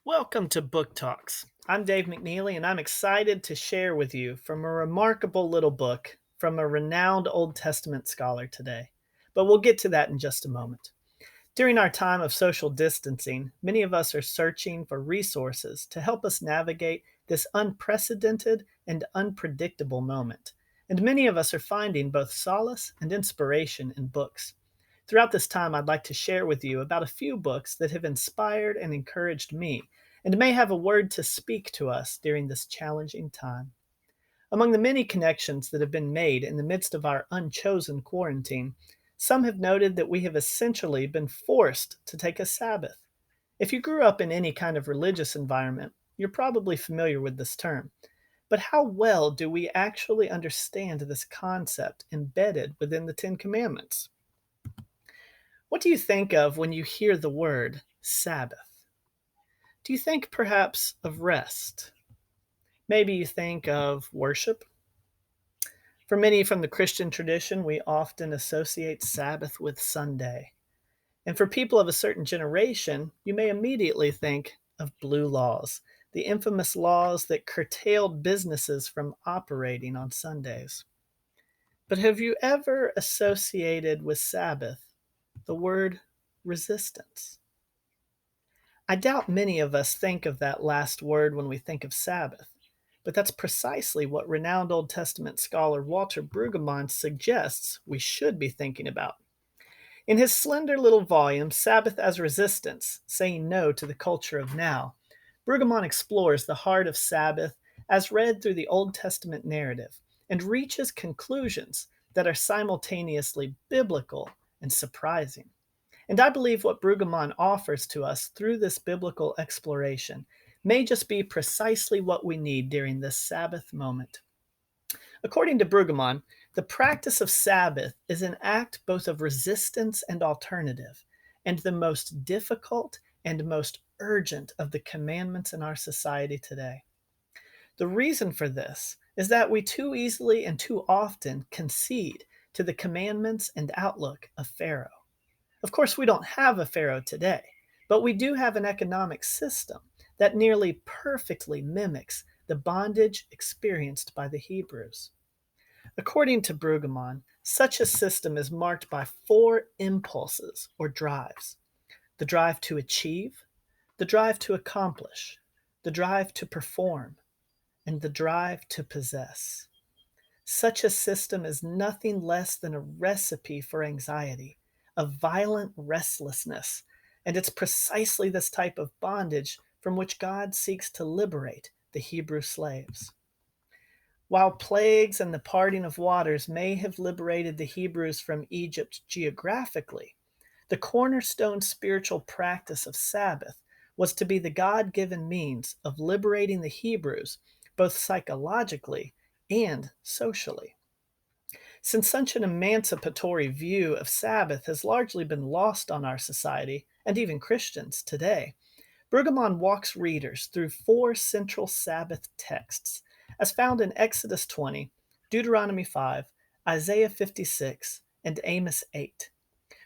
Welcome to Book Talks. I'm Dave McNeely, and I'm excited to share with you from a remarkable little book from a renowned Old Testament scholar today. But we'll get to that in just a moment. During our time of social distancing, many of us are searching for resources to help us navigate this unprecedented and unpredictable moment. And many of us are finding both solace and inspiration in books. Throughout this time, I'd like to share with you about a few books that have inspired and encouraged me and may have a word to speak to us during this challenging time. Among the many connections that have been made in the midst of our unchosen quarantine, some have noted that we have essentially been forced to take a Sabbath. If you grew up in any kind of religious environment, you're probably familiar with this term. But how well do we actually understand this concept embedded within the Ten Commandments? What do you think of when you hear the word Sabbath? Do you think perhaps of rest? Maybe you think of worship. For many from the Christian tradition, we often associate Sabbath with Sunday. And for people of a certain generation, you may immediately think of blue laws, the infamous laws that curtailed businesses from operating on Sundays. But have you ever associated with Sabbath the word resistance? I doubt many of us think of that last word when we think of Sabbath, but that's precisely what renowned Old Testament scholar Walter Brueggemann suggests we should be thinking about. In his slender little volume, Sabbath as Resistance, Saying No to the Culture of Now, Brueggemann explores the heart of Sabbath as read through the Old Testament narrative and reaches conclusions that are simultaneously biblical and surprising. And I believe what Brueggemann offers to us through this biblical exploration may just be precisely what we need during this Sabbath moment. According to Brueggemann, the practice of Sabbath is an act both of resistance and alternative, and the most difficult and most urgent of the commandments in our society today. The reason for this is that we too easily and too often concede to the commandments and outlook of Pharaoh. Of course, we don't have a Pharaoh today, but we do have an economic system that nearly perfectly mimics the bondage experienced by the Hebrews. According to Brueggemann, such a system is marked by four impulses or drives: the drive to achieve, the drive to accomplish, the drive to perform, and the drive to possess. Such a system is nothing less than a recipe for anxiety, a violent restlessness, and it's precisely this type of bondage from which God seeks to liberate the Hebrew slaves. While plagues and the parting of waters may have liberated the Hebrews from Egypt geographically, the cornerstone spiritual practice of Sabbath was to be the God given means of liberating the Hebrews both psychologically and socially. Since such an emancipatory view of Sabbath has largely been lost on our society and even Christians today, Brueggemann walks readers through four central Sabbath texts, as found in Exodus 20, Deuteronomy 5, Isaiah 56, and Amos 8.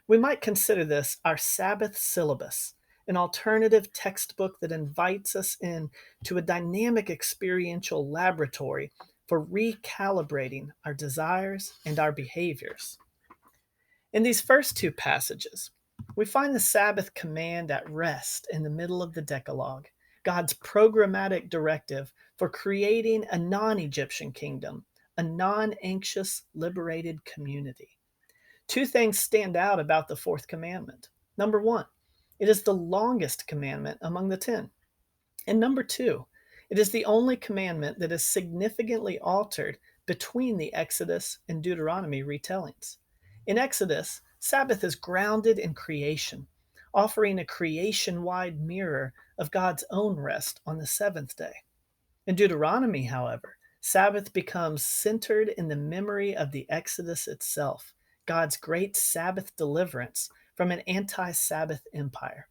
We might consider this our Sabbath syllabus, an alternative textbook that invites us into a dynamic experiential laboratory for recalibrating our desires and our behaviors. In these first two passages, we find the Sabbath command at rest in the middle of the Decalogue, God's programmatic directive for creating a non Egyptian kingdom, a non anxious, liberated community. Two things stand out about the fourth commandment. Number one, it is the longest commandment among the 10. And number two, it is the only commandment that is significantly altered between the Exodus and Deuteronomy retellings. In Exodus, Sabbath is grounded in creation, offering a creation wide mirror of God's own rest on the seventh day. In Deuteronomy, however, Sabbath becomes centered in the memory of the Exodus itself, God's great Sabbath deliverance from an anti Sabbath empire.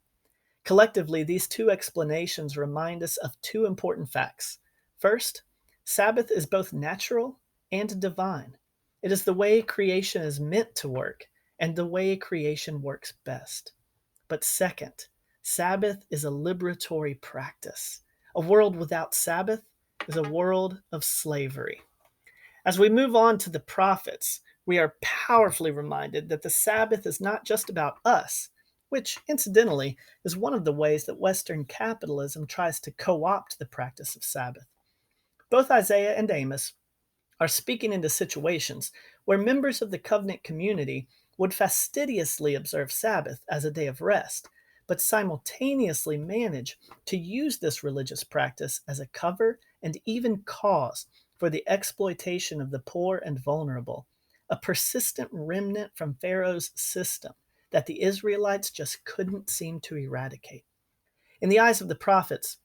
Collectively, these two explanations remind us of two important facts. First, Sabbath is both natural and divine. It is the way creation is meant to work and the way creation works best. But second, Sabbath is a liberatory practice. A world without Sabbath is a world of slavery. As we move on to the prophets, we are powerfully reminded that the Sabbath is not just about us, which, incidentally, is one of the ways that Western capitalism tries to co opt the practice of Sabbath. Both Isaiah and Amos are speaking into situations where members of the covenant community would fastidiously observe Sabbath as a day of rest, but simultaneously manage to use this religious practice as a cover and even cause for the exploitation of the poor and vulnerable, a persistent remnant from Pharaoh's system that the Israelites just couldn't seem to eradicate. In the eyes of the prophets,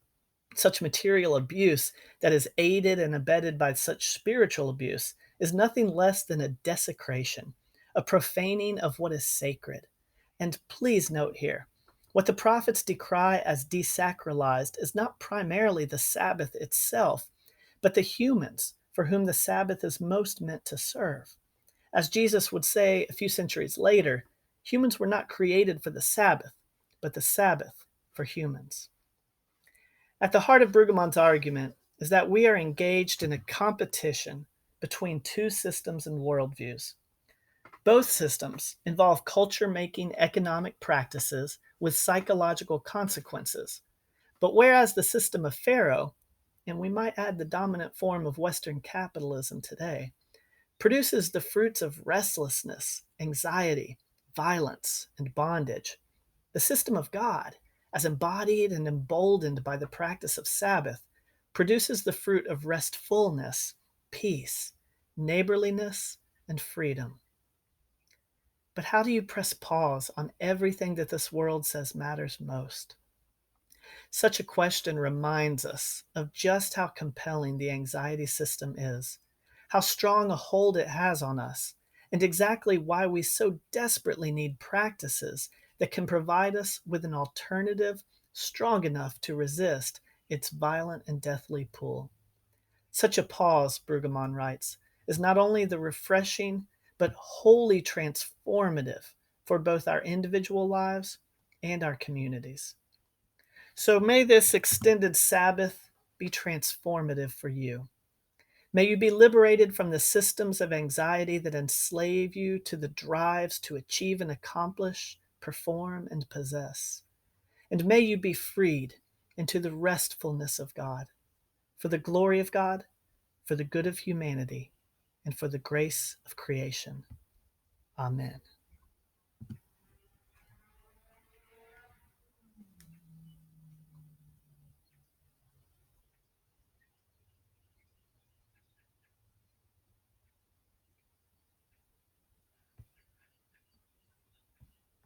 such material abuse that is aided and abetted by such spiritual abuse is nothing less than a desecration, a profaning of what is sacred. And please note here, what the prophets decry as desacralized is not primarily the Sabbath itself, but the humans for whom the Sabbath is most meant to serve. As Jesus would say a few centuries later, humans were not created for the Sabbath, but the Sabbath for humans. At the heart of Brueggemann's argument is that we are engaged in a competition between two systems and worldviews. Both systems involve culture making economic practices with psychological consequences. But whereas the system of Pharaoh, and we might add the dominant form of Western capitalism today, produces the fruits of restlessness, anxiety, violence, and bondage, the system of God, as embodied and emboldened by the practice of Sabbath, produces the fruit of restfulness, peace, neighborliness, and freedom. But how do you press pause on everything that this world says matters most? Such a question reminds us of just how compelling the anxiety system is, how strong a hold it has on us, and exactly why we so desperately need practices that can provide us with an alternative strong enough to resist its violent and deathly pull. Such a pause, Brueggemann writes, is not only the refreshing, but wholly transformative for both our individual lives and our communities. So may this extended Sabbath be transformative for you. May you be liberated from the systems of anxiety that enslave you to the drives to achieve and accomplish, perform, and possess. And may you be freed into the restfulness of God, for the glory of God, for the good of humanity, and for the grace of creation. Amen.